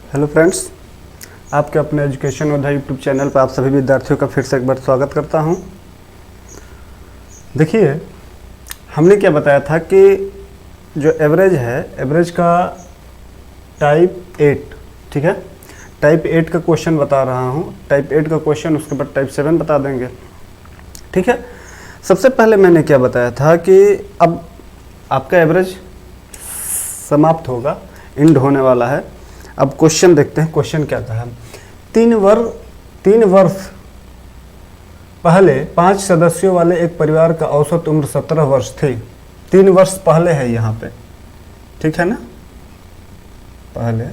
Hello friends, आपके अपने education योद्धा यूट्यूब चैनल पर आप सभी विद्यार्थियों का फिर से एक बार स्वागत करता हूं। देखिए, हमने क्या बताया था कि जो एवरेज है, एवरेज का टाइप 8, ठीक है, टाइप 8 का क्वेश्चन बता रहा हूं। टाइप 8 का क्वेश्चन, उसके बाद टाइप 7 बता देंगे, ठीक है। सबसे पहले मैंने क्या बताया था कि अब आपका एवरेज समाप्त होगा, एंड होने वाला है। अब क्वेश्चन देखते हैं, क्वेश्चन क्या था। 3 वर्ष पहले 5 सदस्यों वाले एक परिवार का औसत उम्र 17 वर्ष थी। 3 वर्ष पहले है यहाँ पे, ठीक है ना। पहले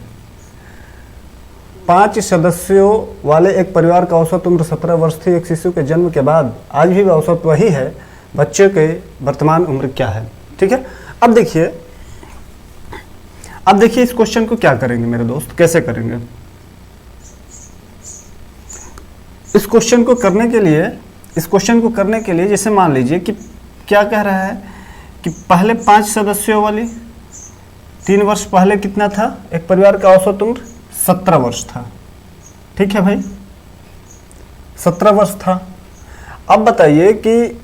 5 सदस्यों वाले एक परिवार का औसत उम्र 17 वर्ष थी। एक शिशु के जन्म के बाद आज भी औसत वही है। बच्चे के वर्तमान उम्र क्या है, ठीक है। अब देखिए इस क्वेश्चन को क्या करेंगे मेरे दोस्त, कैसे करेंगे इस क्वेश्चन को करने के लिए जैसे मान लीजिए कि क्या कह रहा है कि पहले 5 सदस्यों वाली 3 वर्ष पहले कितना था, एक परिवार का औसत उम्र 17 वर्ष था, ठीक है भाई, 17 वर्ष था। अब बताइए कि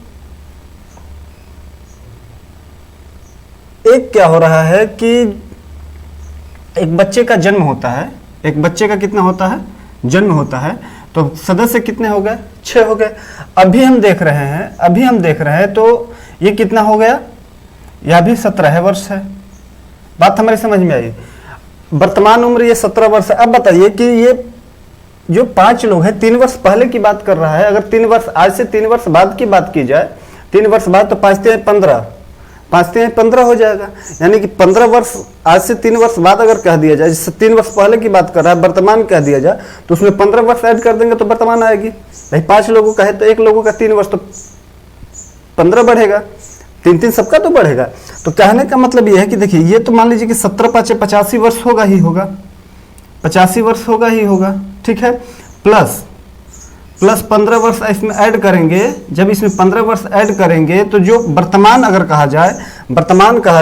एक क्या हो रहा है कि एक बच्चे का जन्म होता है, एक बच्चे का कितना होता है, जन्म होता है, तो सदस्य कितने हो गए, 6 हो गए। अभी हम देख रहे हैं तो ये कितना हो गया, यह भी 17 वर्ष है। बात हमारी समझ में आई। वर्तमान उम्र ये 17 वर्ष है। अब बताइए कि ये जो 5 लोग हैं, 3 वर्ष पहले की बात कर रहा है। अगर 3 वर्ष आज से 3 वर्ष बाद की बात की जाए, 3 वर्ष बाद, तो 5 3 15, 5 3 15 हो जाएगा। यानी कि 15 वर्ष आज से 3 वर्ष बाद अगर कह दिया जाए, जिससे 3 वर्ष पहले की बात कर रहा है, वर्तमान कह दिया जाए, तो उसमें 15 वर्ष ऐड कर देंगे तो वर्तमान आएगी। भाई 5 लोगों का है तो एक लोगों का 3 वर्ष, तो 15 बढ़ेगा, 3 सबका तो बढ़ेगा। तो कहने का मतलब यह है कि देखिए, ये तो मान लीजिए कि 17 5 85 वर्ष होगा ही होगा, 85 वर्ष होगा ही होगा, ठीक है। प्लस 15 वर्ष इसमें ऐड करेंगे। जब इसमें 15 वर्ष ऐड करेंगे तो जो वर्तमान अगर कहा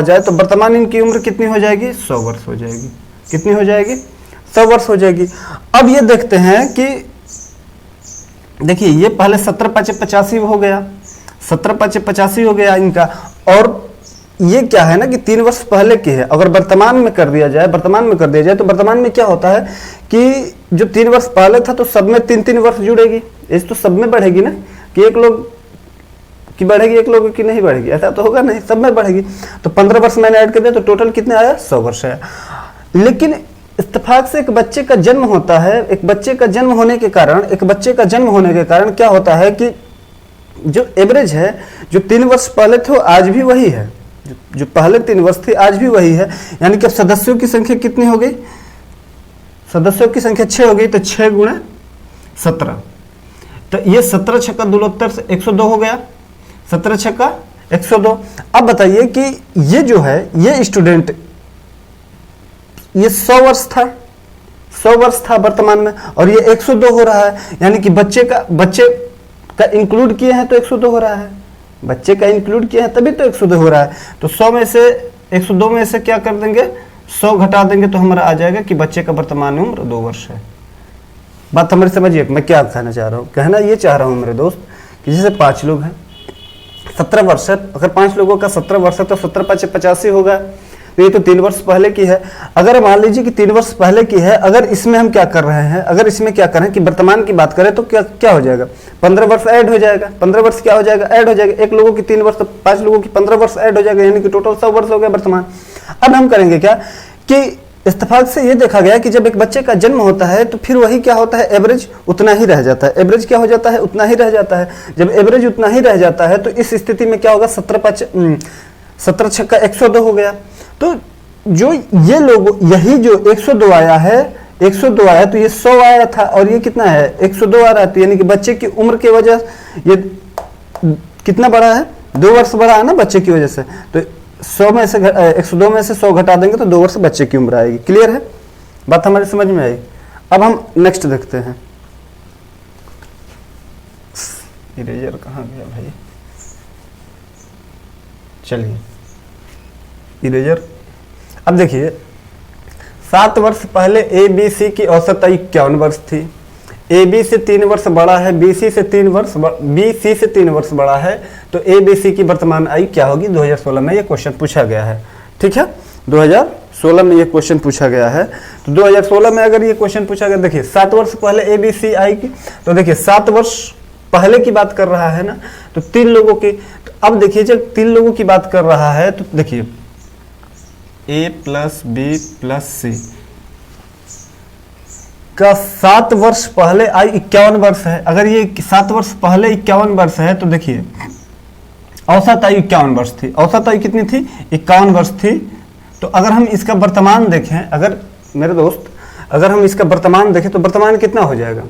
जाए तो वर्तमान इनकी उम्र कितनी हो जाएगी, 100 वर्ष हो जाएगी। कितनी हो जाएगी, 100 वर्ष हो जाएगी। अब ये देखते हैं कि देखिए, ये पहले 17 5 85 हो गया, 17 5 85 हो गया इनका। और ये क्या है ना कि 3 वर्ष पहले की है। अगर वर्तमान में कर दिया जाए तो वर्तमान में क्या होता है कि जो 3 वर्ष पहले था तो सब में 3 वर्ष जुड़ेगी। इस तो सब में बढ़ेगी ना, कि एक लोग की बढ़ेगी, एक लोगों की नहीं बढ़ेगी, ऐसा तो होगा नहीं, सब में बढ़ेगी। तो 15 वर्ष मैंने ऐड कर दिया तो टोटल कितने आया, 100 वर्ष आया। लेकिन इत्तेफाक से एक बच्चे का जन्म होता है। एक बच्चे का जन्म होने के कारण क्या होता है कि जो एवरेज है, जो 3 वर्ष पहले थे वो आज भी वही है, जो पहले 3 वर्ष थी आज भी वही है। यानी कि अब सदस्यों की संख्या कितनी हो गई, सदस्यों की संख्या 6 हो गई, तो 6 गुणे 17, तो ये 17 छक्का 2 से 102 हो गया, 17 छक्का 102। अब बताइए कि ये जो है, ये स्टूडेंट, ये 100 वर्ष था वर्तमान में, और ये 102 हो रहा है। यानी कि बच्चे का इंक्लूड किए हैं तो 102 हो रहा है, बच्चे का इंक्लूड किया है तभी तो 102 हो रहा है। तो 100 में से 102 में से क्या कर देंगे, 100 घटा देंगे तो हमारा आ जाएगा कि बच्चे का वर्तमान उम्र 2 वर्ष है। बात हमारी समझिए, मैं क्या कहना चाह रहा हूँ। कहना ये चाह रहा हूँ मेरे दोस्त कि जैसे 5 लोग हैं, 17 वर्ष है। अगर 5 लोगों का 17 वर्ष है तो 17 5 85 होगा। तो ये तो 3 वर्ष पहले की है। अगर मान लीजिए कि 3 वर्ष पहले की है, अगर इसमें हम क्या कर रहे हैं, अगर इसमें क्या करें कि वर्तमान की बात करें तो क्या हो जाएगा, 15 वर्ष ऐड हो जाएगा। 15 वर्ष क्या हो जाएगा, ऐड हो जाएगा। एक लोगों की 3 वर्ष तो 5 लोगों की 15 वर्ष ऐड हो जाएगा, यानी कि टोटल 100 वर्ष हो गया वर्तमान। अब हम करेंगे क्या कि इत्तेफाक से ये देखा गया कि जब एक बच्चे का जन्म होता है तो फिर वही क्या होता है, एवरेज उतना ही रह जाता है। एवरेज क्या हो जाता है, उतना ही रह जाता है। जब एवरेज उतना ही रह जाता है तो इस स्थिति में क्या होगा, 17 छक्का 102 हो गया। तो जो ये लोग, यही जो 102 आया है, 102 आया तो ये 100 आया था, और ये कितना है, 102 आ रहा है। तो यानी कि बच्चे की उम्र की वजह ये कितना बढ़ा है, 2 वर्ष बढ़ा है ना बच्चे की वजह से। तो 100 में से 102 में से 100 घटा देंगे तो 2 वर्ष बच्चे की उम्र आएगी। क्लियर है, बात हमारी समझ में आई। अब हम नेक्स्ट देखते हैं। इरेजर कहाँ गया भाई, चलिए इरेजर। अब देखिए 7 वर्ष पहले ए बी सी की औसत आयु 51 वर्ष थी। ए बी से 3 वर्ष बड़ा है, बी सी से 3 वर्ष बी सी से 3 वर्ष बड़ा है, तो ए बी सी की वर्तमान आयु क्या होगी? 2016 में ये क्वेश्चन पूछा गया है। ठीक है, 2016 में ये क्वेश्चन पूछा गया है। तो 2016 में अगर ये क्वेश्चन पूछा गया, देखिए 7 वर्ष पहले ए बी सी आएगी, तो देखिए 7 वर्ष पहले की बात कर रहा है ना, तो 3 लोगों की। तो अब देखिए जब 3 लोगों की बात कर रहा है तो देखिए ए प्लस बी प्लस सी का 7 वर्ष पहले आयु 51 वर्ष है। अगर ये 7 वर्ष पहले 51 वर्ष है तो देखिए औसत आयु 51 वर्ष थी। औसत आयु कितनी थी? 51 वर्ष थी। तो अगर हम इसका वर्तमान देखें, अगर मेरे दोस्त अगर हम इसका वर्तमान देखें तो वर्तमान कितना हो जाएगा?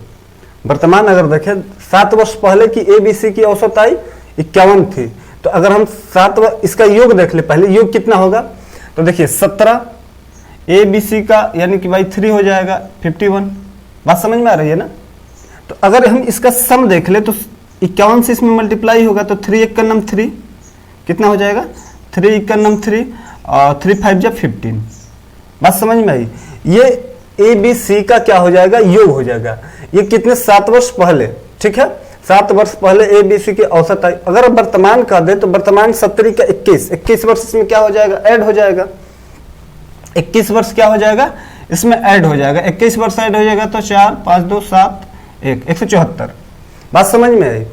वर्तमान अगर देखें 7 वर्ष पहले की ए बी सी की औसत आयु 51 थी, तो अगर हम 7 इसका योग देख ले, पहले योग कितना होगा? तो देखिए 17 ए बी सी का यानी कि भाई 3 हो जाएगा 51। बात समझ में आ रही है ना? तो अगर हम इसका सम देख ले तो 51 से इसमें मल्टीप्लाई होगा, तो 3 1 का नम 3 कितना हो जाएगा? 3 1 का नम 3 और 3 5 जा 15। बात समझ में आई? ये ए बी सी का क्या हो जाएगा? योग हो जाएगा। ये कितने? 7 वर्ष पहले। ठीक है, 7 वर्ष पहले ए बी सी की औसत आयु। अगर वर्तमान का दे तो वर्तमान 17 का 21 वर्ष इसमें क्या हो जाएगा? ऐड हो जाएगा। 21 वर्ष क्या हो जाएगा? इसमें ऐड हो जाएगा। 21 वर्ष ऐड हो जाएगा तो 4 5 2 7 1 174। बात समझ में आई?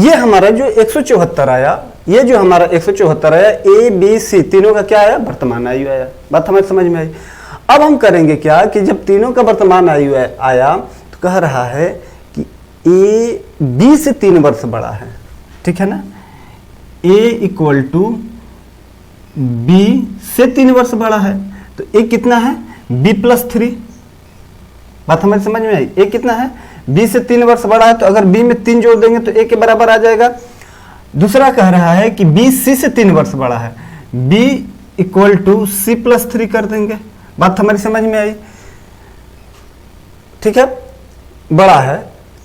ये हमारा जो 174 आया, ये जो हमारा 174 आया, ए बी सी तीनों का क्या आया? वर्तमान आयु आया। बात हमें समझ में आई? अब हम करेंगे क्या कि जब तीनों का वर्तमान आयु आया तो कह रहा है कि ए बी से 3 वर्ष बड़ा है। ठीक है ना? ए इक्वल टू बी से 3 वर्ष बड़ा है, तो ए कितना है? B plus 3। बात हमें समझ में आई? ए कितना है? बी से 3 वर्ष बड़ा है, तो अगर बी में 3 जोड़ देंगे तो ए के बराबर आ जाएगा। दूसरा कह रहा है कि बी सी से 3 वर्ष बड़ा है, B equal to C plus 3 कर देंगे। बात हमारी समझ में आई? ठीक है, बड़ा है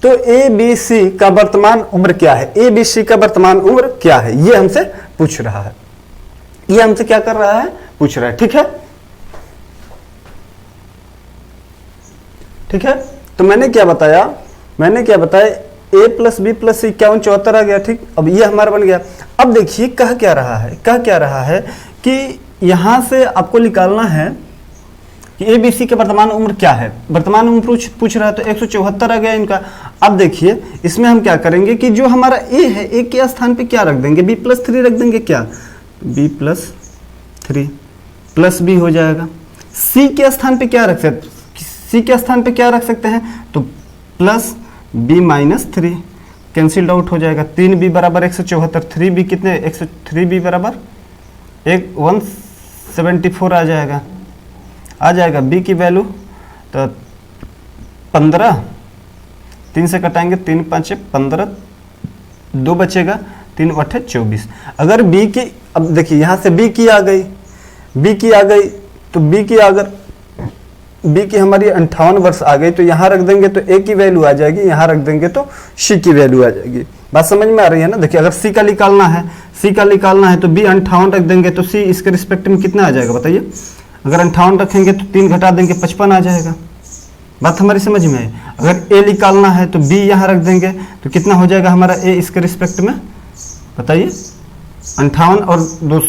तो ए बी सी का वर्तमान उम्र क्या है? ए बी सी का वर्तमान उम्र क्या है? ये हमसे पूछ रहा है। ये हमसे क्या कर रहा है? पूछ रहा है। ठीक है, ठीक है। तो मैंने क्या बताया? ए प्लस बी प्लस सी 51 74 आ गया। ठीक, अब ये हमारा बन गया। अब देखिए कह क्या रहा है कि यहां से आपको निकालना है कि ए बी सी के वर्तमान उम्र क्या है। वर्तमान उम्र पूछ रहा है, तो 174 आ गया इनका। अब देखिए इसमें हम क्या करेंगे कि जो हमारा ए है, ए के स्थान पे क्या रख देंगे? बी प्लस 3 रख देंगे। क्या? बी प्लस 3 प्लस बी हो जाएगा। सी के स्थान पे क्या रख सकते? सी के स्थान पे क्या रख सकते हैं? तो plus B minus 3 cancelled out हो जाएगा। 3b बराबर 174, 3b कितने? 3b बराबर 174 आ जाएगा। b की वैल्यू तो 15, 3 से कटाएंगे 3 5 15, 2 बचेगा, 3 8 24। अगर b की, अब देखिए यहाँ से b की आ गई तो b की हमारी 58 वर्ष आ गई, तो यहाँ रख देंगे तो a की वैल्यू आ जाएगी, यहाँ रख देंगे तो c की वैल्यू आ जाएगी। बात समझ में आ रही है ना? देखिए अगर c का निकालना है तो b 58 रख देंगे तो c इसके रिस्पेक्ट में कितना आ जाएगा बताइए? अगर 58 रखेंगे तो 3 घटा देंगे 55 आ जाएगा। बात हमारी समझ में है? अगर a निकालना है तो b यहाँ रख देंगे तो कितना हो जाएगा हमारा a इसके रिस्पेक्ट में बताइए? 58 और 2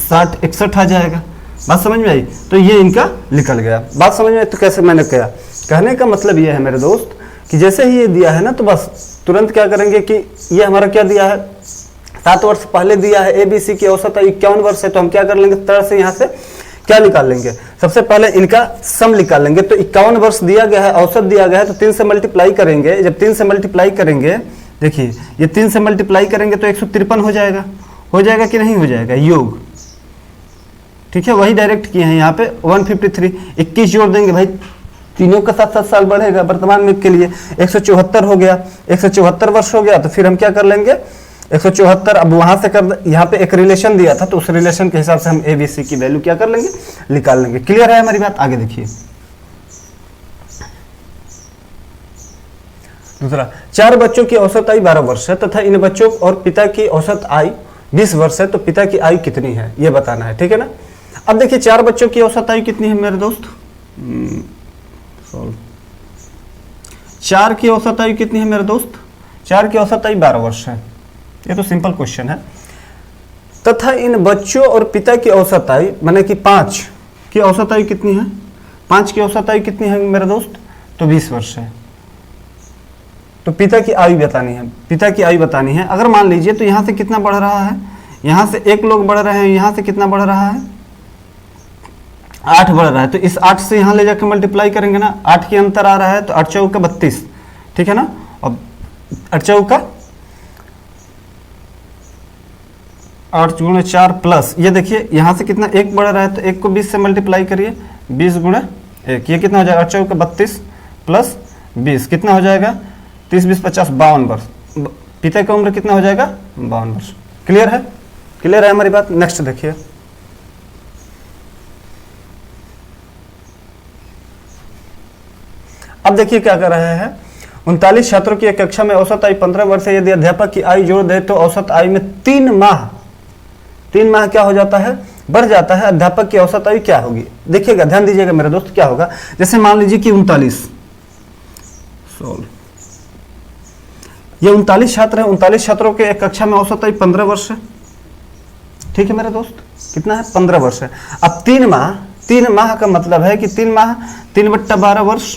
60 61 आ जाएगा। बात समझ में आई? तो ये इनका निकल गया। बात समझ में आई? तो कैसे मैंने कहा, कहने का मतलब ये है मेरे दोस्त कि जैसे ही ये दिया है ना तो बस तुरंत क्या करेंगे कि ये हमारा क्या दिया है? 7 वर्ष पहले दिया है, ए बी सी की औसत 51 वर्ष है, तो हम क्या कर लेंगे? तरह से यहाँ से क्या निकाल लेंगे? सबसे पहले इनका सम निकाल लेंगे। तो 51 वर्ष दिया गया है, औसत दिया गया है, तो 3 से मल्टीप्लाई करेंगे। जब 3 से मल्टीप्लाई करेंगे, देखिए ये 3 से मल्टीप्लाई करेंगे तो 153 हो जाएगा कि नहीं हो जाएगा? योग। ठीक है, वही डायरेक्ट किए हैं यहाँ पे 153। 21 जोड़ देंगे भाई, तीनों का 7-7 साल बढ़ेगा वर्तमान में के लिए। 174 हो गया, 174 वर्ष हो गया। तो फिर हम क्या कर लेंगे? 174 अब वहां से कर, यहाँ पे एक रिलेशन दिया था तो उस रिलेशन के हिसाब से हम ए बी सी की वैल्यू क्या कर लेंगे? निकाल लेंगे। क्लियर है हमारी बात? आगे देखिए दूसरा, 4 बच्चों की औसत आयु 12 वर्ष है तथा इन बच्चों और पिता की औसत आयु 20 वर्ष है, तो पिता की आयु कितनी है ये बताना है। ठीक है ना? अब देखिए 4 बच्चों की औसत आयु कितनी है मेरे दोस्त? 4 की औसत आयु कितनी है मेरे दोस्त? 4 की औसत आयु 12 वर्ष है। ये तो सिंपल क्वेश्चन है। तथा इन बच्चों और पिता की औसत आयु माने कि 5 की औसत आयु कितनी है? 5 की औसत आयु कितनी है मेरे दोस्त? तो 20 वर्ष है। तो पिता की आयु बतानी है, पिता की आयु बतानी है। अगर मान लीजिए तो यहाँ से कितना बढ़ रहा है, यहाँ से 1 लोग बढ़ रहे हैं, यहाँ से कितना बढ़ रहा है? 8 बढ़ रहा है। तो इस 8 से यहाँ ले जाकर मल्टीप्लाई करेंगे ना, 8 की अंतर आ रहा है, तो 8 चौका 32, ठीक है ना। अब 8 चौका 8 गुणे 4 प्लस ये देखिए यहाँ से कितना 1 बढ़ रहा है, तो 1 को 20 से मल्टीप्लाई करिए, 20 गुणे 1, ये कितना हो जाएगा? 8 चौका 32 प्लस 20 कितना हो जाएगा? 30 20 50 52 वर्ष। पिता की उम्र कितना हो जाएगा? 52 वर्ष। क्लियर है? क्लियर है हमारी बात? नेक्स्ट देखिए, अब देखिए क्या कर रहे हैं। 39 छात्रों की एक कक्षा में औसत आयु 15 वर्ष है। यदि अध्यापक की आयु जोड़ दे तो औसत आयु में 3 माह क्या हो जाता है? बढ़ जाता है। अध्यापक की औसत आयु क्या होगी? देखिएगा, ध्यान दीजिएगा मेरे दोस्त, क्या होगा। जैसे मान लीजिए कि 39 ये 39 छात्र हैं, 39 छात्रों के एक कक्षा में औसत आयु 15 वर्ष है, ठीक है मेरे दोस्त, कितना है? 15 वर्ष है। अब 3 माह का मतलब है कि 3 माह 3/12 वर्ष,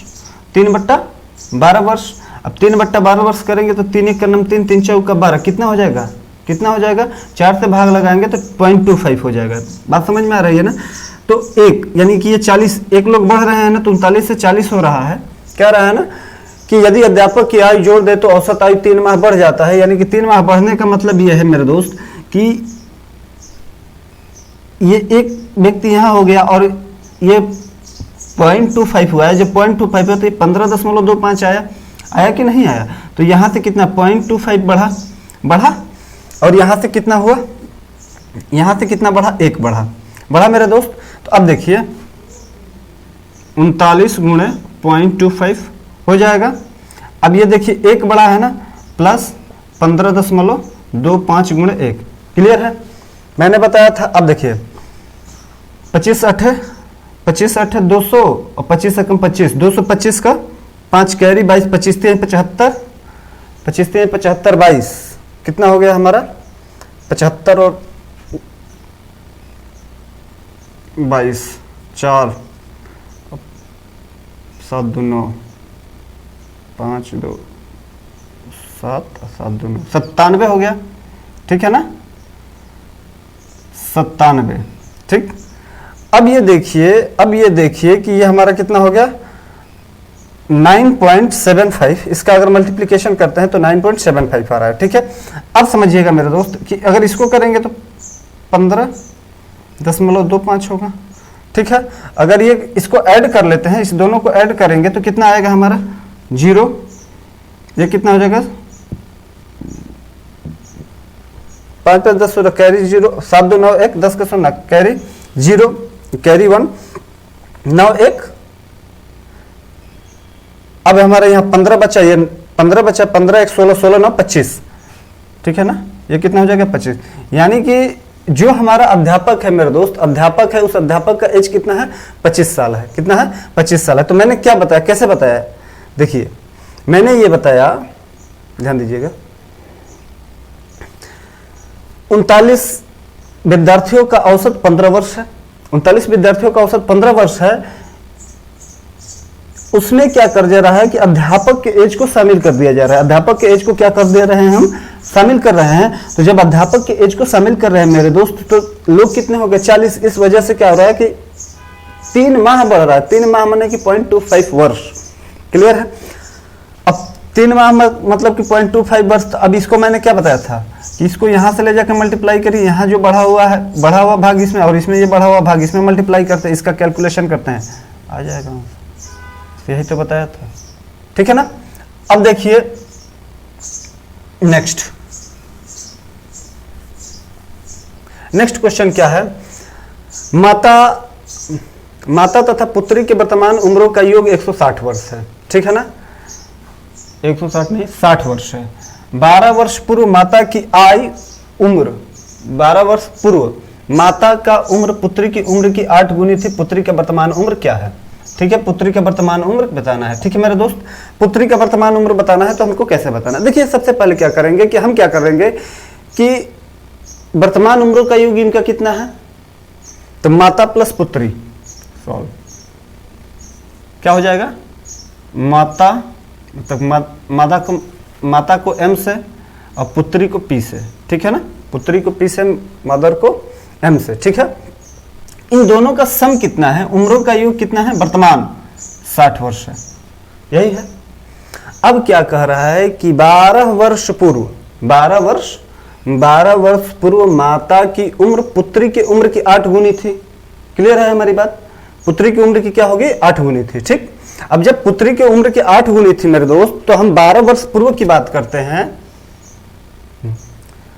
3/12 वर्ष। अब 3/12 वर्ष करेंगे तो 3 1 का 9 3 3 चौका 12 कितना हो जाएगा? कितना हो जाएगा? 4 से भाग लगाएंगे तो 0.25 हो जाएगा। बात समझ में आ रही है ना। तो 1 यानी कि ये 40, 1 लोग बढ़ रहे हैं ना, तो 39 से 40 हो रहा है। क्या रहा है ना कि यदि अध्यापक की आयु जोड़ दे तो औसत आयु 3 माह बढ़ जाता है। यानी कि 3 माह बढ़ने का मतलब यह है मेरे दोस्त कि ये एक व्यक्ति यहाँ हो गया और ये 0.25 हुआ है। जब 0.25 है तो ये 15.25 आया कि नहीं आया? तो यहाँ से कितना 0.25 बढ़ा और यहाँ से कितना हुआ? यहाँ से कितना बढ़ा? 1 बढ़ा मेरे दोस्त। तो अब देखिए 39 गुणे 0.25 हो जाएगा। अब ये देखिए 1 बढ़ा है ना, प्लस 15.25 गुणे 1। क्लियर है? मैंने बताया था। अब देखिए 25 8 200 और 25 से कम 25, 225 का 5 कैरी 22, 25 3 75, 25 3 75 22 कितना हो गया हमारा? 75 और 22 4 7 2 9 5 2 7 7 2 9 97 हो गया, ठीक है ना? 97, ठीक। अब ये देखिए कि ये हमारा कितना हो गया? 9.75। इसका अगर मल्टीप्लिकेशन करते हैं तो 9.75 आ रहा है, ठीक है। अब समझिएगा मेरे दोस्त कि अगर इसको करेंगे तो 15.25 होगा, ठीक है। अगर ये इसको ऐड कर लेते हैं, इस दोनों को ऐड करेंगे तो कितना आएगा हमारा? 0। ये कितना हो जाएगा? 5 5 10 16 कैरी 0, 7 2 9 1 10 का 0 कैरी 0 कैरी 1 9 1। अब हमारे यहाँ 15 बचा, ये 15 बचा, 15 1 16 16 9 25, ठीक है ना। ये कितना हो जाएगा? 25। यानी कि जो हमारा अध्यापक है मेरे दोस्त, अध्यापक है, उस अध्यापक का एज कितना है? 25 साल है। कितना है? 25 साल है। तो मैंने क्या बताया, कैसे बताया? देखिए मैंने ये बताया, ध्यान दीजिएगा, 39 विद्यार्थियों का औसत 15 वर्ष है। 39 विद्यार्थियों का औसत 15 वर्ष है। उसमें क्या कर दे रहा है कि अध्यापक के एज को शामिल कर दिया जा रहा है। अध्यापक के एज को क्या कर दे रहे हैं? हम शामिल कर रहे हैं। तो जब अध्यापक के एज को शामिल कर रहे हैं मेरे दोस्त, तो लोग कितने हो गए? 40। इस वजह से क्या हो रहा है कि 3 माह बढ़ रहा है। 3 माह माने कि 0.25 वर्ष। क्लियर है? अब 3 माह मतलब कि 0.25 वर्ष। तो अब इसको मैंने क्या बताया था कि इसको यहाँ से ले जाकर मल्टीप्लाई करिए, यहाँ जो बढ़ा हुआ भाग इसमें, और इसमें ये बढ़ा हुआ भाग इसमें मल्टीप्लाई करते हैं, इसका कैलकुलेशन करते हैं, आ जाएगा। यही तो बताया था, ठीक है ना। अब देखिए नेक्स्ट क्वेश्चन क्या है? माता तथा पुत्री के वर्तमान उम्रों का योग 160 वर्ष है, ठीक है ना। 160 नहीं, 60 वर्ष है। 12 वर्ष पूर्व माता की आयु उम्र, 12 वर्ष पूर्व माता का उम्र पुत्री की उम्र की 8 गुनी थी, पुत्री का वर्तमान उम्र क्या है? ठीक है, पुत्री का वर्तमान उम्र बताना है। ठीक है मेरे दोस्त, पुत्री का वर्तमान उम्र बताना है तो हमको कैसे बताना? देखिए सबसे पहले क्या करेंगे कि हम क्या करेंगे कि वर्तमान उम्र का योग इनका कितना है, तो माता प्लस पुत्री सॉल्व क्या हो जाएगा, माता मतलब माता को m से और पुत्री को p से। ठीक है ना, पुत्री को p से, मदर को m से। ठीक है, इन दोनों का सम कितना है, उम्रों का योग कितना है, वर्तमान 60 वर्ष है, यही है। अब क्या कह रहा है कि 12 वर्ष पूर्व 12 वर्ष पूर्व माता की उम्र पुत्री की उम्र की 8 गुनी थी। क्लियर है हमारी बात? पुत्री की उम्र की क्या होगी, 8 गुनी थी। ठीक, अब जब पुत्री की उम्र की 8 गुनी थी मेरे दोस्त, तो हम 12 वर्ष पूर्व की बात करते हैं।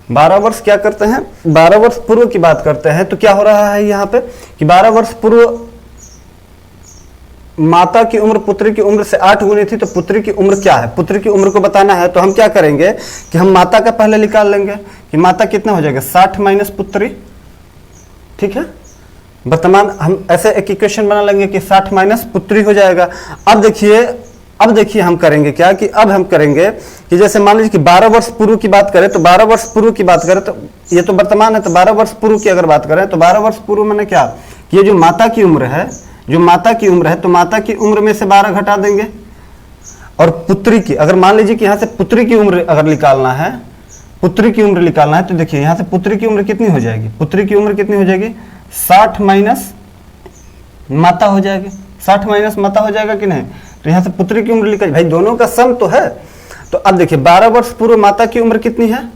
12 वर्ष क्या करते हैं, 12 वर्ष पूर्व की बात करते हैं। तो क्या हो रहा है यहाँ पे कि 12 वर्ष पूर्व माता की उम्र पुत्री की उम्र से 8 गुनी थी, तो पुत्री की उम्र क्या है, पुत्री की उम्र को बताना है। तो हम क्या करेंगे कि हम माता का पहले निकाल लेंगे कि माता कितना हो जाएगा, 60 माइनस पुत्री। ठीक है, वर्तमान हम ऐसे एक इक्वेशन बना लेंगे कि 60 माइनस पुत्री हो जाएगा। अब देखिए हम करेंगे क्या कि अब हम करेंगे कि जैसे मान लीजिए कि 12 वर्ष पूर्व की बात करें, तो 12 वर्ष पूर्व की बात करें तो ये तो वर्तमान है, तो 12 वर्ष पूर्व की अगर बात करें तो 12 वर्ष पूर्व मैंने क्या, ये जो माता की उम्र है, तो माता की उम्र में से 12 घटा देंगे। और पुत्री की, अगर मान लीजिए कि यहाँ से पुत्री की उम्र अगर निकालना है, तो देखिए यहाँ से पुत्री की उम्र कितनी हो जाएगी, 60 माइनस माता हो जाएगी, 60 माइनस माता हो जाएगा कि नहीं। तो यहाँ से पुत्री की उम्र निकल, भाई दोनों का सम तो है। तो अब देखिए 12 वर्ष पूर्व माता की उम्र कितनी है,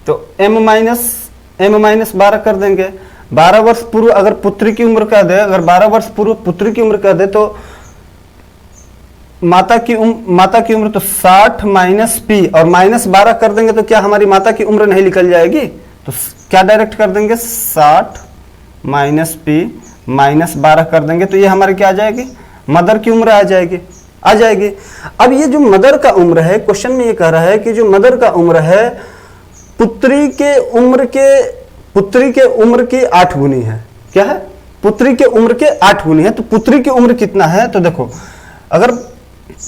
तो m माइनस 12 कर देंगे। 12 वर्ष पूर्व अगर पुत्री की उम्र कर दे, अगर 12 वर्ष पूर्व पुत्री की उम्र कर दे, तो माता की उम्र तो 60 माइनस पी और माइनस 12 कर देंगे, तो क्या हमारी माता की उम्र नहीं निकल जाएगी? तो क्या डायरेक्ट कर देंगे, 60 माइनस पी माइनस 12 कर देंगे, तो ये हमारी क्या आ जाएगी, मदर की उम्र आ जाएगी। अब ये जो मदर का उम्र है, क्वेश्चन में ये कह रहा है कि जो मदर का उम्र है पुत्री के उम्र की 8 गुनी है। क्या है, पुत्री के उम्र के 8 गुनी है। तो पुत्री की उम्र कितना है, तो देखो अगर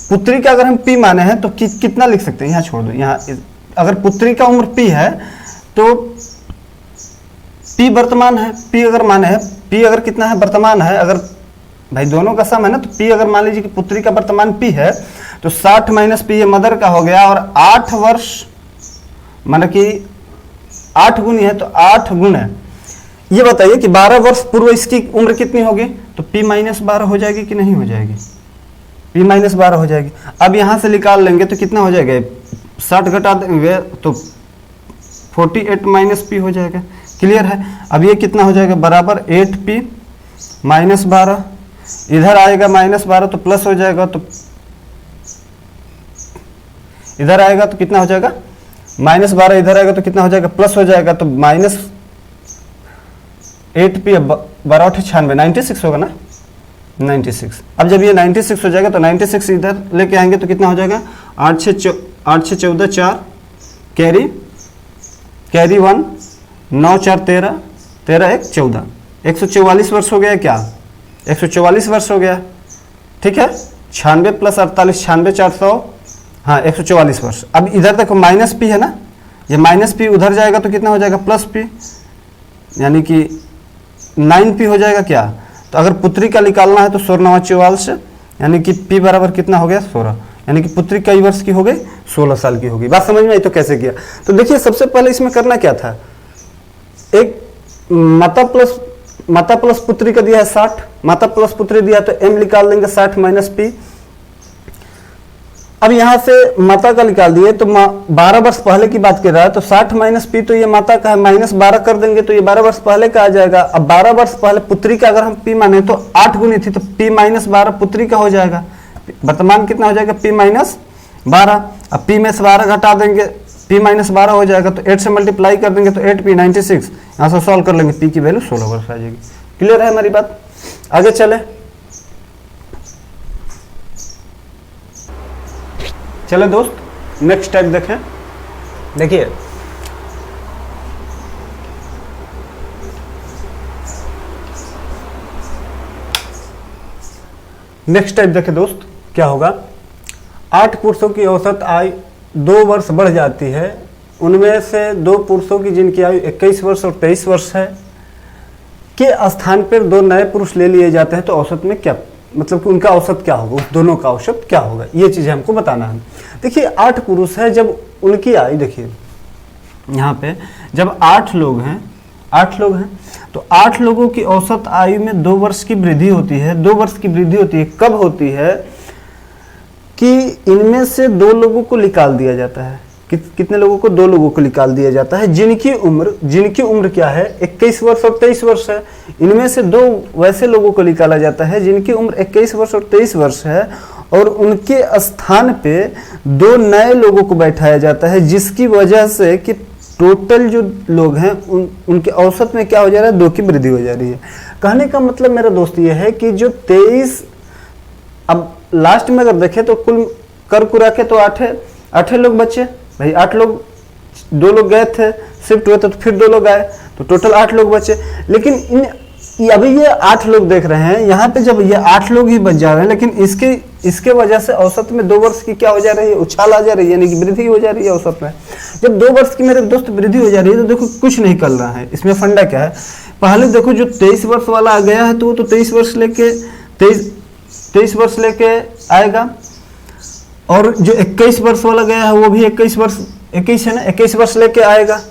पुत्री का अगर हम p माने हैं तो कितना लिख सकते हैं, यहाँ छोड़ दो, यहाँ अगर पुत्री का उम्र p है तो p वर्तमान है, p अगर माने है, p अगर कितना है, वर्तमान है। अगर भाई दोनों का सम है ना, तो p अगर मान लीजिए कि पुत्री का वर्तमान p है, तो 60 माइनस p ये मदर का हो गया, और 8 वर्ष माने कि 8 गुनी है, तो 8 गुण है। ये बताइए कि 12 वर्ष पूर्व इसकी उम्र कितनी होगी, तो p माइनस 12 हो जाएगी कि नहीं हो जाएगी, p माइनस 12 हो जाएगी। अब यहां से निकाल लेंगे तो कितना हो जाएगा, 60 घटा देंगे तो 48 माइनस p हो जाएगा। क्लियर है? अब ये कितना हो जाएगा, बराबर 8p माइनस 12, इधर आएगा माइनस 12 तो प्लस हो जाएगा, तो इधर आएगा तो कितना हो जाएगा, माइनस 12, इधर आएगा तो कितना हो जाएगा, प्लस हो जाएगा, तो माइनस 8p 12 96 96 होगा ना, 96। अब जब ये 96 हो जाएगा तो 96 इधर लेके आएंगे तो कितना हो जाएगा, 8 6 14 4 कैरी 1 9 4 13 13 1 14 144 वर्ष हो गया क्या, 144 वर्ष हो गया। ठीक है, 96 प्लस 48 96 400, हाँ 144 वर्ष। अब इधर देखो माइनस p है ना, ये माइनस p उधर जाएगा तो कितना हो जाएगा, प्लस p, यानी कि 9p हो जाएगा क्या। तो अगर पुत्री का निकालना है तो 16 44, यानी कि p बराबर कितना हो गया, 16, यानी कि पुत्री कई वर्ष की हो गई, 16 साल की होगी। बात समझ में आई? तो कैसे किया, तो देखिए सबसे पहले इसमें करना क्या था, एक माता प्लस पुत्री का दिया है 60, माता प्लस पुत्री दिया तो m निकाल देंगे 60 माइनस p। अब यहां से माता का निकाल दिए तो 12 वर्ष पहले की बात कर रहा है, तो 60 माइनस p तो ये माता का है, माइनस 12 कर देंगे तो ये 12 वर्ष पहले का आ जाएगा। अब 12 वर्ष पहले पुत्री का अगर हम p माने तो 8 गुनी थी, तो p माइनस 12 पुत्री का हो जाएगा। वर्तमान कितना हो जाएगा, p माइनस 12। अब p में से 12 घटा देंगे, p माइनस 12 हो जाएगा, तो 8 से मल्टीप्लाई कर देंगे तो 8p 96, यहाँ से सॉल्व कर लेंगे, p की वैल्यू 16 वर्ष आ जाएगी। क्लियर है हमारी बात? आगे चले दोस्त, नेक्स्ट टाइप देखें। देखिए नेक्स्ट टाइप देखें दोस्त, क्या होगा, 8 पुरुषों की औसत आयु 2 वर्ष बढ़ जाती है, उनमें से 2 पुरुषों की जिनकी आयु 21 वर्ष और 23 वर्ष है के स्थान पर 2 नए पुरुष ले लिए जाते हैं, तो औसत में क्या, मतलब कि उनका औसत क्या होगा, उस दोनों का औसत क्या होगा, ये चीज़ हमको बताना है। देखिए 8 पुरुष है, जब उनकी आयु, देखिए यहाँ पे जब 8 लोग हैं, 8 लोग हैं, तो 8 लोगों की औसत आयु में 2 वर्ष की वृद्धि होती है। 2 वर्ष की वृद्धि होती है, कब होती है कि इनमें से 2 लोगों को निकाल दिया जाता है। कितने लोगों को, 2 लोगों को निकाल दिया जाता है, जिनकी उम्र क्या है, 21 वर्ष और 23 वर्ष है। इनमें से 2 वैसे लोगों को निकाला जाता है जिनकी उम्र 21 वर्ष और 23 वर्ष है, और उनके स्थान पे 2 नए लोगों को बैठाया जाता है, जिसकी वजह से कि टोटल जो लोग हैं उनके औसत में क्या हो जा रहा है, 2 की वृद्धि हो जा रही है। कहने का मतलब मेरा दोस्त ये है कि जो 23, अब लास्ट में अगर देखें तो कुल कर कुरा के तो 8 लोग बचे भाई, 8 लोग, 2 लोग गए थे, शिफ्ट हुए थे तो फिर 2 लोग आए, तो टोटल 8 लोग बचे। लेकिन अभी ये 8 लोग देख रहे हैं यहाँ पे, जब ये 8 लोग ही बच जा रहे हैं, लेकिन इसके वजह से औसत में 2 वर्ष की क्या हो जा रही है, उछाल आ जा रही है, यानी कि वृद्धि हो जा रही है औसत में। जब 2 वर्ष की मेरे दोस्त वृद्धि हो जा रही है, तो देखो कुछ नहीं कर रहा है, इसमें फंडा क्या है। पहले देखो जो 23 वर्ष वाला आ गया है, तो वो तो 23 वर्ष लेके आएगा, और जो 21 वर्ष वाला गया है वो भी 21 है ना, 21 वर्ष लेके आएगा।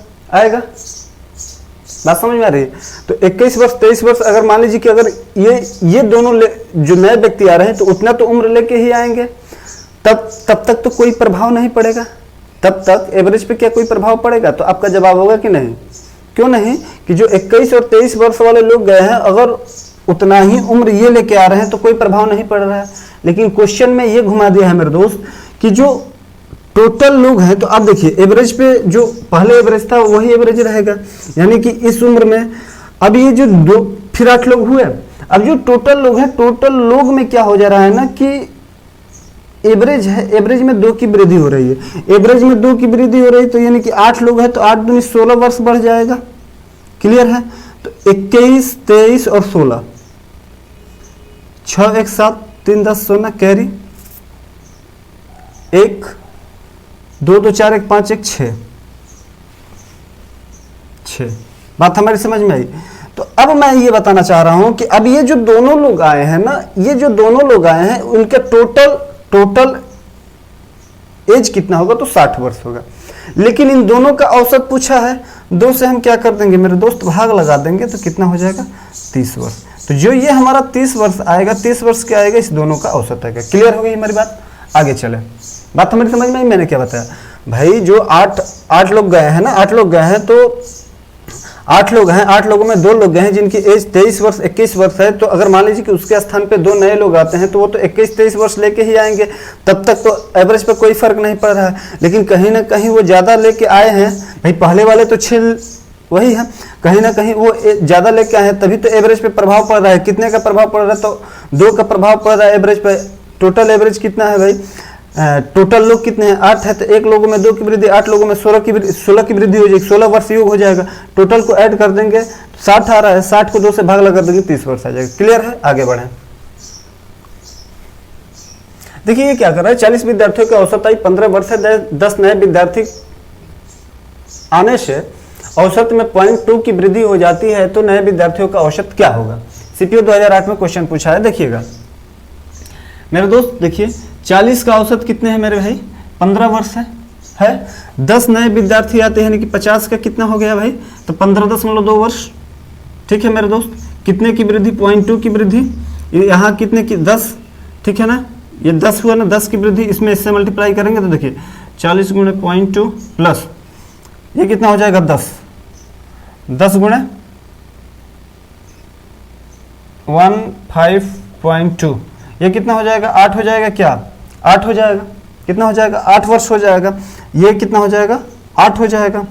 बात समझ में आ रही है। तो 21 वर्ष 23 वर्ष, अगर मान लीजिए कि अगर ये दोनों जो नए व्यक्ति आ रहे हैं, तो उतना तो उम्र लेके ही आएंगे, तब तक तो कोई प्रभाव नहीं पड़ेगा, तब तक एवरेज पे क्या कोई प्रभाव पड़ेगा। तो आपका जवाब होगा कि नहीं, क्यों नहीं, कि जो 21 और 23 वर्ष वाले लोग गए हैं, अगर उतना ही उम्र ये लेके आ रहे हैं तो कोई प्रभाव नहीं पड़ रहा है। लेकिन क्वेश्चन में ये घुमा दिया है मेरे दोस्त कि जो टोटल लोग हैं, तो आप देखिए एवरेज पे जो पहले एवरेज था वही एवरेज रहेगा, यानी कि इस उम्र में अब ये जो 2 फिर 8 लोग हुए, अब जो टोटल लोग हैं, टोटल लोग में क्या हो जा रहा है ना कि एवरेज है, एवरेज में 2 की वृद्धि हो रही है, एवरेज में 2 की वृद्धि हो रही है, तो यानी कि 8 लोग हैं, तो 8 दूनी 16 वर्ष बढ़ जाएगा। क्लियर है। तो 21, 23 और 16, 6 1 7 3 10 16 कैरी, 1 2 2 4 1 5 1 6। बात हमारी समझ में आई। तो अब मैं ये बताना चाह रहा हूं कि अब ये जो दोनों लोग आए हैं ना, ये जो दोनों लोग आए हैं, उनके टोटल एज कितना होगा, तो 60 वर्ष होगा। लेकिन इन दोनों का औसत पूछा है, 2 से हम क्या कर देंगे मेरे दोस्त, भाग लगा देंगे, तो कितना हो जाएगा, 30 वर्ष। तो जो ये हमारा 30 वर्ष आएगा, 30 वर्ष क्या आएगा, इस दोनों का औसत आएगा। क्लियर हो गई हमारी बात। आगे चले, बात हमारी समझ में आई। मैंने क्या बताया भाई, जो 8 लोग गए हैं ना, 8 लोग गए हैं, तो 8 लोग हैं, 8 लोगों में 2 लोग गए हैं जिनकी एज 23 वर्ष 21 वर्ष है। तो अगर मान लीजिए कि उसके स्थान पे 2 नए लोग आते हैं, तो वो तो 21-23 वर्ष लेके ही आएंगे, तब तक तो एवरेज पे कोई फर्क नहीं पड़ रहा है। लेकिन कहीं ना कहीं वो ज़्यादा लेके आए हैं भाई, पहले वाले तो 6 वही है, कहीं ना कहीं वो ज़्यादा लेके आए हैं, तभी तो एवरेज पे प्रभाव पड़ रहा है। कितने का प्रभाव पड़ रहा है, तो 2 का प्रभाव पड़ रहा है एवरेज पे। टोटल एवरेज कितना है भाई, टोटल लोग कितने हैं, 8 है, तो 1 लोगों में 2 की वृद्धि, 8 लोगों में 16 की वृद्धि हो जाएगी, 16 वर्ष योग हो जाएगा। टोटल को ऐड कर देंगे, 60 आ रहा है, 60 को 2 से भाग लगा देंगे, 30 वर्ष आ जाएगा। क्लियर है। आगे बढ़े। देखिए ये क्या कर रहा है, 40 विद्यार्थियों की औसत आयु 15 वर्ष है, 10 नए विद्यार्थी आने से औसत में 0.2 की वृद्धि हो जाती है, तो नए विद्यार्थियों का औसत क्या होगा। सीपीओ 2008 में क्वेश्चन पूछा है। देखिएगा मेरे दोस्त, देखिए 40 का औसत कितने हैं मेरे भाई, 15 वर्ष है। 10 नए विद्यार्थी आते हैं, यानी कि 50 का कितना हो गया भाई, तो 15.2 वर्ष। ठीक है मेरे दोस्त, कितने की वृद्धि, 0.2 की वृद्धि, यहाँ कितने की, 10, ठीक है ना, ये 10 हुआ ना, 10 की वृद्धि, इसमें इससे मल्टीप्लाई करेंगे तो देखिए 40 गुणे 0.2 प्लस ये कितना हो जाएगा, 10 गुणे 15.2, ये कितना हो जाएगा, 8 हो जाएगा, क्या 8 हो जाएगा, कितना हो जाएगा, 8 वर्ष हो जाएगा। ये कितना हो जाएगा, 8 हो जाएगा।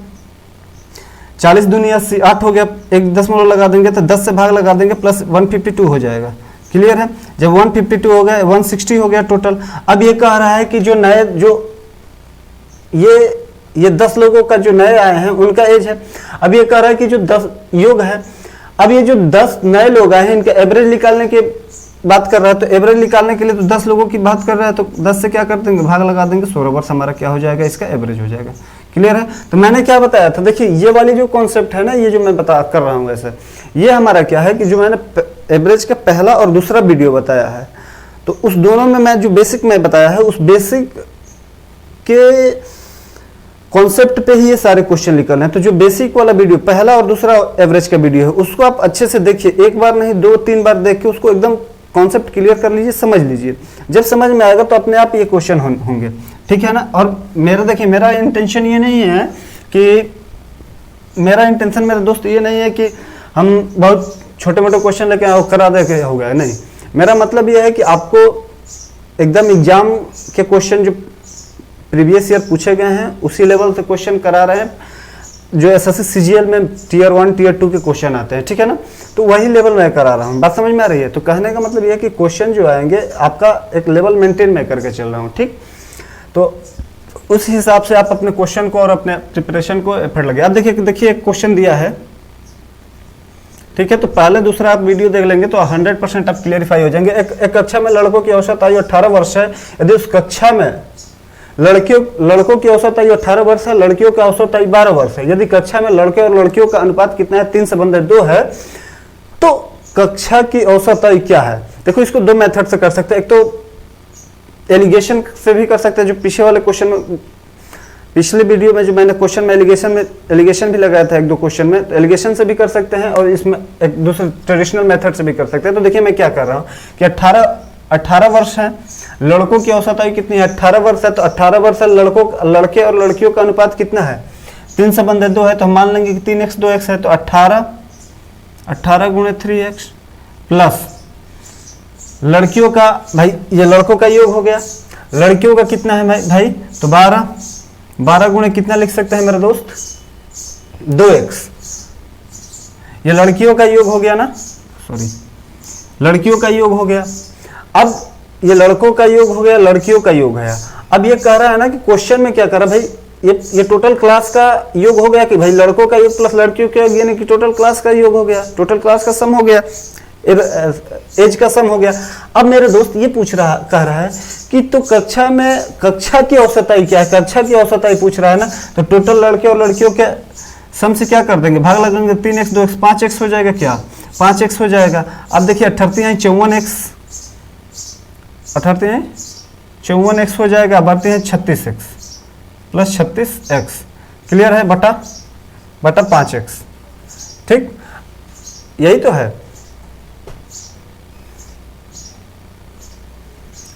40 दूनी 80, 8 हो गया, 1 लगा देंगे तो 10 से भाग लगा देंगे, प्लस 152 हो जाएगा। क्लियर है। जब 152 हो गया, 160 हो गया टोटल। अब ये कह रहा है कि जो नए, जो ये 10 लोगों का जो नए आए हैं उनका एज है। अब ये कह रहा है कि जो 10 योग है, अब ये जो 10 नए लोग आए हैं, इनका एवरेज निकालने के बात कर रहा है तो एवरेज निकालने के लिए तो 10 लोगों की बात कर रहा है, तो 10 से क्या कर देंगे, भाग लगा देंगे, 16 वर्ष हमारा क्या हो जाएगा, इसका एवरेज हो जाएगा। क्लियर है। तो मैंने क्या बताया था, देखिए ये वाली जो कॉन्सेप्ट है ना, ये जो मैं बता कर रहा हूँ वैसे, ये हमारा क्या है कि जो मैंने एवरेज का पहला और दूसरा वीडियो बताया है, तो उस दोनों में मैं जो बेसिक मैं बताया है, उस बेसिक के कॉन्सेप्ट पे ही ये सारे क्वेश्चन निकल हैं। तो जो बेसिक वाला वीडियो पहला और दूसरा एवरेज का वीडियो है, उसको आप अच्छे से देखिए, एक बार नहीं 2-3 बार देख के उसको एकदम कॉन्सेप्ट क्लियर कर लीजिए, समझ लीजिए। जब समझ में आएगा तो अपने आप ये क्वेश्चन होंगे, ठीक है ना। और मेरा देखिए, मेरा इंटेंशन ये नहीं है कि, मेरा इंटेंशन मेरे दोस्त ये नहीं है कि हम बहुत छोटे मोटे क्वेश्चन लेके आओ करा दे के हो गया, नहीं। मेरा मतलब ये है कि आपको एकदम एग्जाम के क्वेश्चन जो प्रीवियस ईयर पूछे गए हैं उसी लेवल से क्वेश्चन करा रहे हैं, जो एसएससी सीजीएल में टीयर 1 टीयर 2 के क्वेश्चन आते हैं, ठीक है ना। तो वही लेवल मैं करा रहा हूँ, बात समझ में आ रही है। तो कहने का मतलब ये है कि क्वेश्चन जो आएंगे आपका एक लेवल मेंटेन मैं करके चल रहा हूँ, ठीक। तो उस हिसाब से आप अपने क्वेश्चन को और अपने प्रिपरेशन को एफर्ट लगे। अब देखिए एक क्वेश्चन दिया है, ठीक है। तो पहले दूसरा आप वीडियो देख लेंगे तो 100% आप क्लियरिफाई हो जाएंगे। एक कक्षा में लड़कों की औसत आयु 18 वर्ष है, यदि उस कक्षा में लड़कों की औसत आयु 18 वर्ष है, लड़कियों का औसत आयु 12 वर्ष है, यदि कक्षा में लड़के और लड़कियों का अनुपात कितना है, 3:2 है, तो कक्षा की औसत आयु क्या है। देखो इसको 2 मेथड से कर सकते हैं, एक तो एलिगेशन से भी कर सकते हैं, जो पीछे वाले क्वेश्चन में, पिछले वीडियो में जो मैंने क्वेश्चन में एलिगेशन भी लगाया था 1-2 क्वेश्चन में, तो एलिगेशन से भी कर सकते हैं और इसमें एक दूसरे ट्रेडिशनल मेथड से भी कर सकते हैं। तो देखिए मैं क्या कर रहा हूँ कि 18 वर्ष है, लड़कों की औसत आयु कितनी है, 18 वर्ष है, तो 18 वर्ष है, लड़के और लड़कियों का अनुपात कितना है, 3:2 है, तो हम मान लेंगे कि 3x 2x है, तो 18 गुणे 3x प्लस लड़कियों का, भाई ये लड़कों का योग हो गया, लड़कियों का कितना है भाई, तो 12 गुणे कितना लिख सकते हैं मेरे दोस्त, 2x। ये लड़कियों का योग हो गया ना, सॉरी लड़कियों का योग हो गया। अब ये लड़कों का योग हो गया, लड़कियों का योग है। अब ये कह रहा है ना कि क्वेश्चन में क्या कर रहा है भाई, ये टोटल क्लास का योग हो गया कि भाई लड़कों का योग प्लस लड़कियों का योग, यानी कि टोटल क्लास का योग हो गया, टोटल क्लास का सम हो गया, एज का सम हो गया। अब मेरे दोस्त ये कह रहा है कि तो कक्षा की औसत आयु क्या है, कक्षा की औसत आयु पूछ रहा है ना, तो टोटल लड़के और लड़कियों के सम से क्या कर देंगे, भाग लगाएंगे, 3x 2x 5x हो जाएगा, क्या 5x हो जाएगा। अब देखिए 54x 54x हो जाएगा, बढ़ते हैं 36x प्लस 36x, क्लियर है, बटा 5x, ठीक, यही तो है।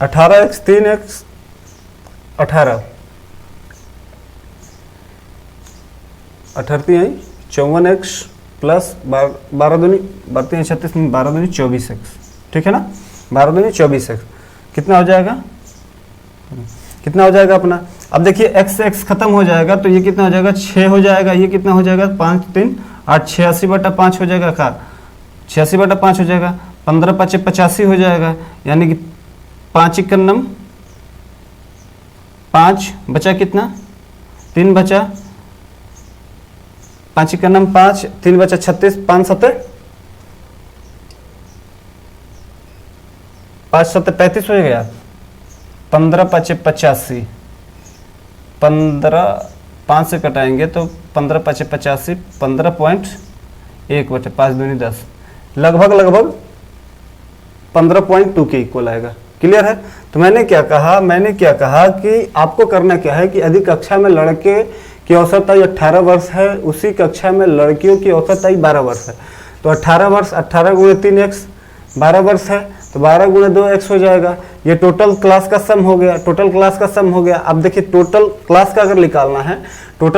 18x 3x 18 54x प्लस 12 दूनी बढ़ते हैं 36, 12 दूनी 24x, ठीक है ना, 12 दूनी 24x कितना हो जाएगा अपना। अब देखिए x से x खत्म हो जाएगा, तो ये कितना हो जाएगा, 6 हो जाएगा, ये कितना हो जाएगा, 5 3 8 86/5 हो जाएगा, का 86/5 हो जाएगा, 15 5 85 हो जाएगा, यानी कि 5 51 5 बचा कितना, 3 बचा, 5 51 5 3 बचा 36, 5 7 35 हो गया, 15 5 85, 15 5 से कटाएंगे तो 15 5 85, 15.1 बटे 5 दूनी 10, लगभग 15.2 के इक्वल आएगा, क्लियर है। तो मैंने क्या कहा कि आपको करना क्या है कि यदि कक्षा में लड़के की औसत आयु 18 वर्ष है, उसी कक्षा में लड़कियों की औसत आयु 12 वर्ष है, तो 18 वर्ष 18 गुणे 3x 12 वर्ष है, तो 12 गुणे 2x हो जाएगा। ये टोटल क्लास का सम हो गया, अब देखिए टोटल क्लास का अगर निकालना है, तो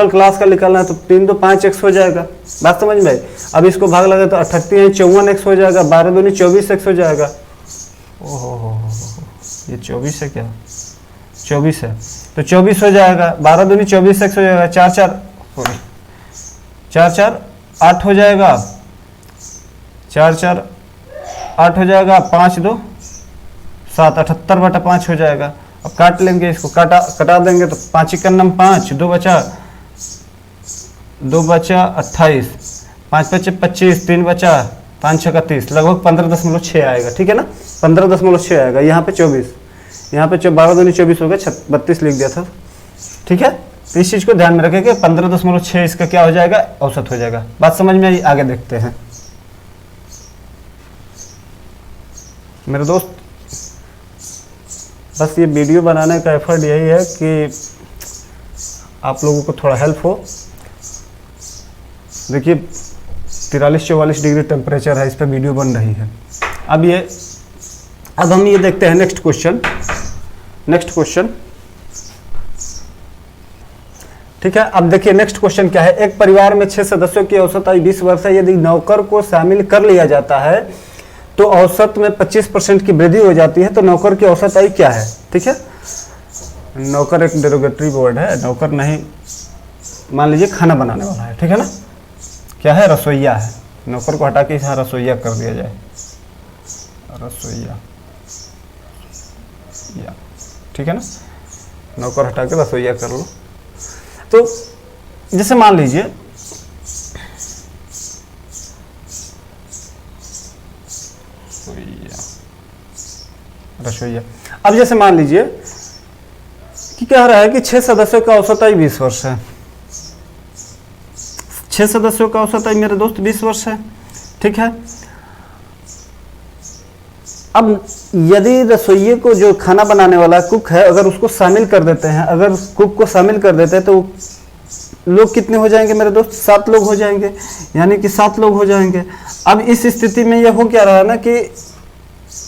3 2 5x हो जाएगा, बात समझ में आई। अब इसको भाग लगे तो 38 54x हो जाएगा, 12 दूनी 24x हो जाएगा। ओहो ये 24 है क्या, 24 है, तो 24 हो जाएगा, 12 दूनी 24x हो जाएगा, 4 4 8 हो जाएगा, 4 4 8 हो जाएगा, 5 2 7 78/5 हो जाएगा। अब काट लेंगे इसको, कटा देंगे तो 5 51 5 2 बचा 28, 5 5 25, 3 बचा 5 6 का 30, लगभग 15.6 आएगा, ठीक है ना, 15.6 आएगा। यहाँ पे 24, यहाँ पे 12 दूनी 24 हो गया, 32 लिख दिया था, ठीक है। तो इस चीज़ को ध्यान में रखें कि 15.6 इसका क्या हो जाएगा, औसत हो जाएगा। बात समझ में आई? आगे देखते हैं मेरे दोस्त। बस ये वीडियो बनाने का एफर्ट यही है कि आप लोगों को थोड़ा हेल्प हो। देखिए 43-44 डिग्री टेम्परेचर है, इस पर वीडियो बन रही है। अब हम ये देखते हैं नेक्स्ट क्वेश्चन, ठीक है। अब देखिए नेक्स्ट क्वेश्चन क्या है। एक परिवार में 6 सदस्यों की औसत आयु 20 वर्ष है। यदि नौकर को शामिल कर लिया जाता है तो औसत में 25% की वृद्धि हो जाती है। तो नौकर की औसत आयु क्या है, ठीक है। नौकर एक डेरोगेटरी वर्ड है, नौकर नहीं, मान लीजिए खाना बनाने वाला है, ठीक है ना, क्या है, रसोइया है। नौकर को हटा के यहाँ रसोइया कर दिया जाए, रसोइया, ठीक है ना, नौकर हटा के रसोइया कर लो। तो जैसे मान लीजिए रसोइया, अब जैसे मान लीजिए कि कह रहा है कि 6 सदस्यों का औसत आयु 20 वर्ष है। 6 सदस्यों का औसत आयु मेरे दोस्त 20 वर्ष है, ठीक है। अब यदि रसोइये को, जो खाना बनाने वाला कुक है, अगर उसको शामिल कर देते हैं, अगर कुक को शामिल कर देते हैं तो लोग कितने हो जाएंगे मेरे दोस्त, 7 लोग हो जाएंगे, यानी कि 7 लोग हो जाएंगे। अब इस स्थिति में यह हो क्या रहा है ना कि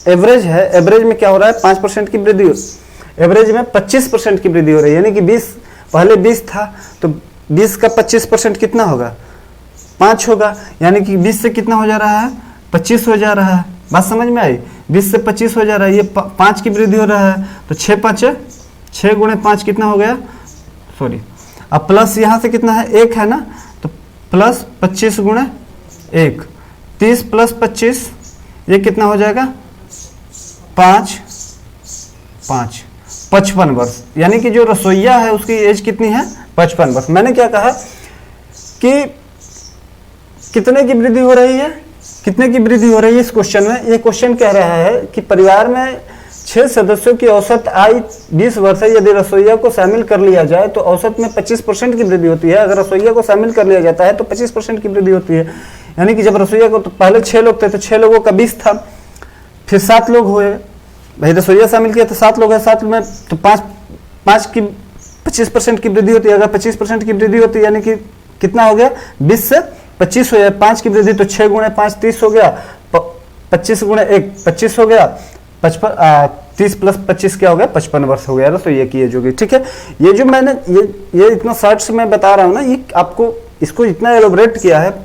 एवरेज है, एवरेज में क्या हो रहा है, 5% की वृद्धि, एवरेज में 25% की वृद्धि हो रही है। यानी कि 20, पहले 20 था तो 20 का 25% कितना होगा, 5 होगा। यानी कि 20 से कितना हो जा रहा है, 25 हो जा रहा है। बात समझ में आई? 20 से 25 हो जा रहा है, ये 5 की वृद्धि हो रहा है। तो 6 गुणे 5 कितना हो गया, सॉरी, अब प्लस यहाँ से कितना है, 1 है ना, तो प्लस 25 गुणे 1, 30 प्लस 25, ये कितना हो जाएगा, 5 55 वर्ष। यानी कि जो रसोइया है उसकी एज कितनी है, 55 वर्ष। मैंने क्या कहा कि कितने की वृद्धि हो रही है, कितने की वृद्धि हो रही है इस क्वेश्चन में। ये क्वेश्चन कह रहा है कि परिवार में 6 सदस्यों की औसत आयु 20 वर्ष है। यदि रसोइया को शामिल कर लिया जाए तो औसत में 25% की वृद्धि होती है। अगर रसोइया को शामिल कर लिया जाता है तो 25% की वृद्धि होती है। यानी कि जब रसोइया को, तो पहले 6 लोग थे तो 6 लोगों का 20 था, फिर 7 लोग हुए, भाई रसोइया शामिल किया तो 7 लोग है, 7 में तो 5 की 25% की वृद्धि होती है। अगर 25% की वृद्धि होती है यानी कि कितना हो गया, 20 से 25 हो गया, 5 की वृद्धि, तो 6 गुणे 5 30 हो गया, 25 गुणे 1 25 हो गया, 30 प्लस 25 क्या हो गया, 55 वर्ष हो गया रसोइया की एज होगी, ठीक है। ये जो मैंने ये इतना शॉर्ट से मैं बता रहा हूँ ना, ये आपको इसको इतना एलोबरेट किया है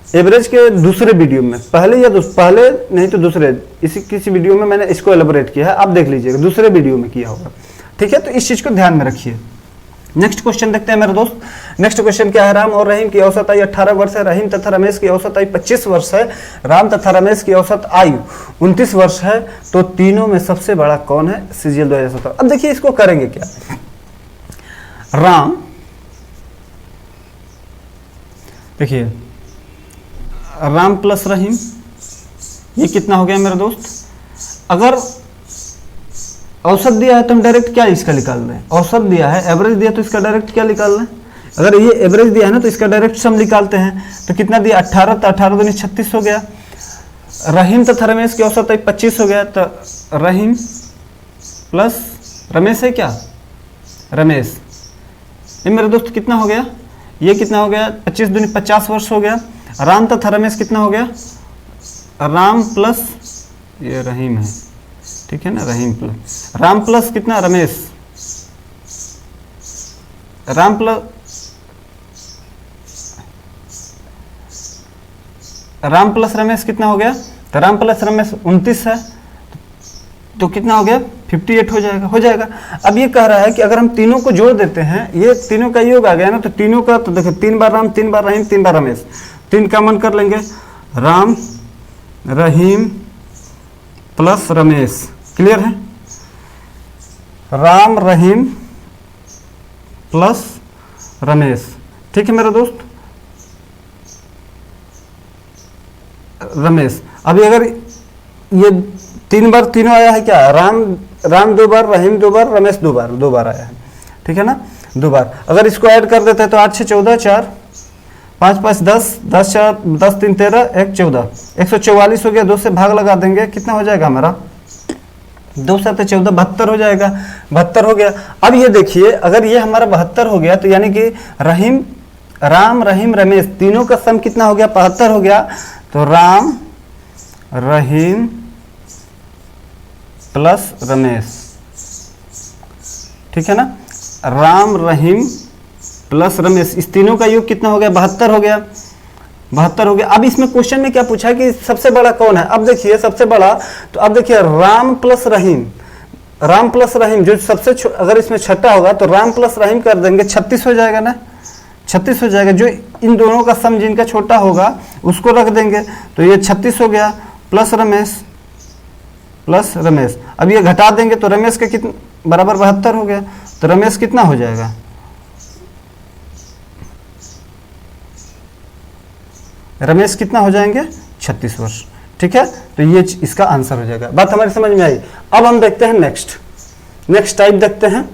एवरेज के दूसरे वीडियो में, पहले नहीं तो दूसरे, किसी वीडियो में मैंने इसको एलोबरेट किया है, आप देख लीजिएगा, दूसरे वीडियो में किया होगा, ठीक है। तो इस चीज को ध्यान में रखिए। नेक्स्ट क्वेश्चन देखते हैं मेरे दोस्त। नेक्स्ट क्वेश्चन क्या है, राम और रहीम की औसत आयु 18 वर्ष है। रहीम तथा रमेश की औसत आयु 25 वर्ष है। राम तथा रमेश की औसत आयु 29 वर्ष है। तो तीनों में सबसे बड़ा कौन है, सीजीएल 2017। अब देखिए इसको करेंगे क्या, राम, देखिए राम प्लस रहीम, ये कितना हो गया मेरे दोस्त। अगर औसत दिया है तो हम डायरेक्ट क्या इसका निकाल रहे हैं, औसत दिया है, एवरेज दिया तो इसका डायरेक्ट क्या निकाल रहे हैं। अगर ये एवरेज दिया है ना तो इसका डायरेक्ट सम निकालते हैं। तो कितना दिया, 18, तो 18 दूनी 36 हो गया। रहीम तथा रमेश की औसत 25 हो गया। तो रहीम प्लस रमेश है क्या, रमेश, ये मेरे दोस्त कितना हो गया, ये कितना हो गया, 25 दूनी 50 वर्ष हो गया। राम तथा रमेश कितना हो गया, राम प्लस ये रहीम है, ठीक है ना, रहीम प्लस राम प्लस कितना, रमेश, राम प्लस रमेश कितना हो गया। तो राम प्लस रमेश 29 है, तो कितना हो गया, 58 हो जाएगा। अब ये कह रहा है कि अगर हम तीनों को जोड़ देते हैं, ये तीनों का योग आ गया ना, तो तीनों का, तो देखो 3 बार राम, 3 बार रहीम, 3 बार रमेश, 3 कॉमन कर लेंगे, राम रहीम प्लस रमेश, क्लियर है, राम रहीम प्लस रमेश, ठीक है मेरे दोस्त। रमेश। अभी अगर ये 3 बार तीनों आया है क्या, राम 2 बार, रहीम 2 बार, रमेश 2 बार, 2 बार आया है, ठीक है ना, 2 बार। अगर इसको ऐड कर देते हैं तो 8 6 14, 4 5 5 10, 10 4 10 3 13, 1 14, 144 हो गया। 2 से भाग लगा देंगे, कितना हो जाएगा हमारा, 2 7 14, 72 हो जाएगा, 72 हो गया। अब ये देखिए, अगर ये हमारा 72 हो गया तो यानी कि राम रहीम रमेश तीनों का सम कितना हो गया, 75 हो गया। तो राम रहीम प्लस रमेश, ठीक है ना, राम रहीम प्लस रमेश, इस तीनों का योग कितना हो गया, 72 हो गया, 72 हो गया। अब इसमें क्वेश्चन में क्या पूछा कि सबसे बड़ा कौन है। अब देखिए सबसे बड़ा, तो अब देखिए राम प्लस रहीम जो सबसे अगर इसमें छठा होगा तो राम प्लस रहीम कर देंगे, 36 हो जाएगा ना, 36 हो जाएगा। जो इन दोनों का सम जिनका छोटा होगा उसको रख देंगे, तो ये 36 हो गया, प्लस रमेश। अब ये घटा देंगे तो रमेश के कितना बराबर 72 हो गया। तो रमेश कितना हो जाएगा, रमेश कितना हो जाएंगे, 36 वर्ष, ठीक है। तो ये इसका आंसर हो जाएगा। बात हमारी समझ में आई। अब हम देखते हैं नेक्स्ट टाइप देखते हैं।